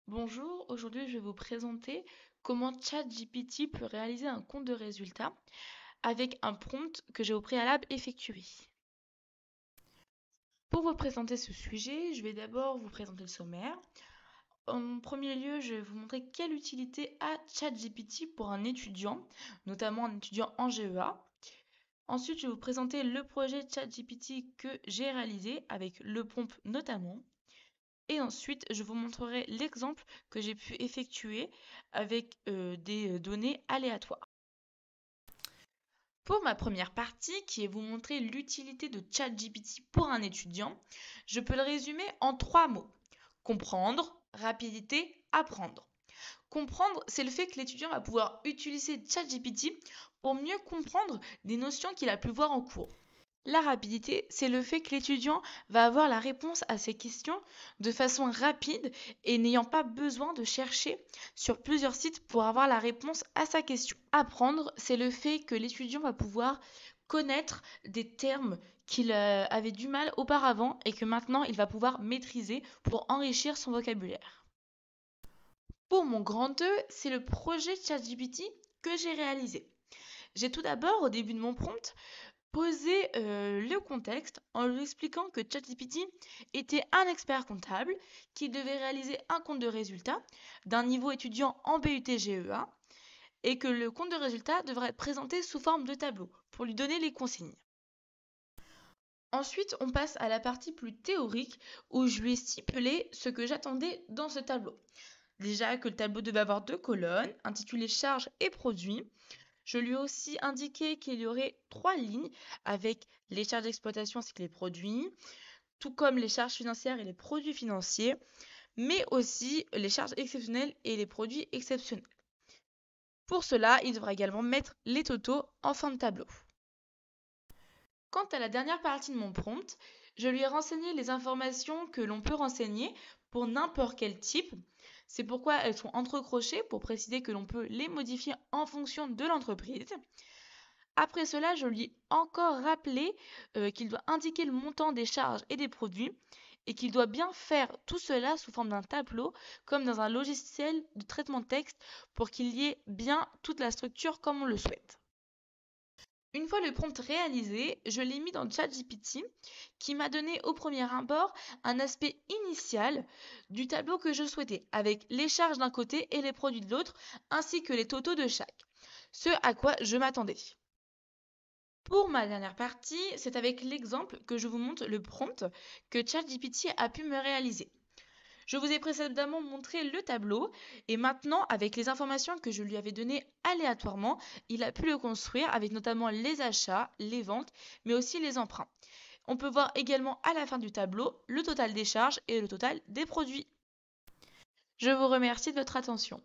Bonjour, aujourd'hui je vais vous présenter comment ChatGPT peut réaliser un compte de résultats avec un prompt que j'ai au préalable effectué. Pour vous présenter ce sujet, je vais d'abord vous présenter le sommaire. En premier lieu, je vais vous montrer quelle utilité a ChatGPT pour un étudiant, notamment un étudiant en GEA. Ensuite, je vais vous présenter le projet ChatGPT que j'ai réalisé avec le prompt notamment. Et ensuite, je vous montrerai l'exemple que j'ai pu effectuer avec des données aléatoires. Pour ma première partie, qui est vous montrer l'utilité de ChatGPT pour un étudiant, je peux le résumer en 3 mots. Comprendre, rapidité, apprendre. Comprendre, c'est le fait que l'étudiant va pouvoir utiliser ChatGPT pour mieux comprendre des notions qu'il a pu voir en cours. La rapidité, c'est le fait que l'étudiant va avoir la réponse à ses questions de façon rapide et n'ayant pas besoin de chercher sur plusieurs sites pour avoir la réponse à sa question. Apprendre, c'est le fait que l'étudiant va pouvoir connaître des termes qu'il avait du mal auparavant et que maintenant il va pouvoir maîtriser pour enrichir son vocabulaire. Pour mon grand E, c'est le projet ChatGPT que j'ai réalisé. J'ai tout d'abord, au début de mon prompt, poser le contexte en lui expliquant que ChatGPT était un expert comptable qui devait réaliser un compte de résultat d'un niveau étudiant en BUT-GEA et que le compte de résultat devrait être présenté sous forme de tableau pour lui donner les consignes. Ensuite, on passe à la partie plus théorique où je lui ai stipulé ce que j'attendais dans ce tableau. Déjà que le tableau devait avoir 2 colonnes intitulées charges et produits. Je lui ai aussi indiqué qu'il y aurait 3 lignes avec les charges d'exploitation ainsi que les produits, tout comme les charges financières et les produits financiers, mais aussi les charges exceptionnelles et les produits exceptionnels. Pour cela, il devra également mettre les totaux en fin de tableau. Quant à la dernière partie de mon prompt, je lui ai renseigné les informations que l'on peut renseigner pour n'importe quel type. C'est pourquoi elles sont entrecrochées pour préciser que l'on peut les modifier en fonction de l'entreprise. Après cela, je lui ai encore rappelé qu'il doit indiquer le montant des charges et des produits et qu'il doit bien faire tout cela sous forme d'un tableau comme dans un logiciel de traitement de texte pour qu'il y ait bien toute la structure comme on le souhaite. Une fois le prompt réalisé, je l'ai mis dans ChatGPT qui m'a donné au premier abord un aspect initial du tableau que je souhaitais avec les charges d'un côté et les produits de l'autre ainsi que les totaux de chaque. Ce à quoi je m'attendais. Pour ma dernière partie, c'est avec l'exemple que je vous montre le prompt que ChatGPT a pu me réaliser. Je vous ai précédemment montré le tableau et maintenant, avec les informations que je lui avais données aléatoirement, il a pu le construire avec notamment les achats, les ventes, mais aussi les emprunts. On peut voir également à la fin du tableau le total des charges et le total des produits. Je vous remercie de votre attention.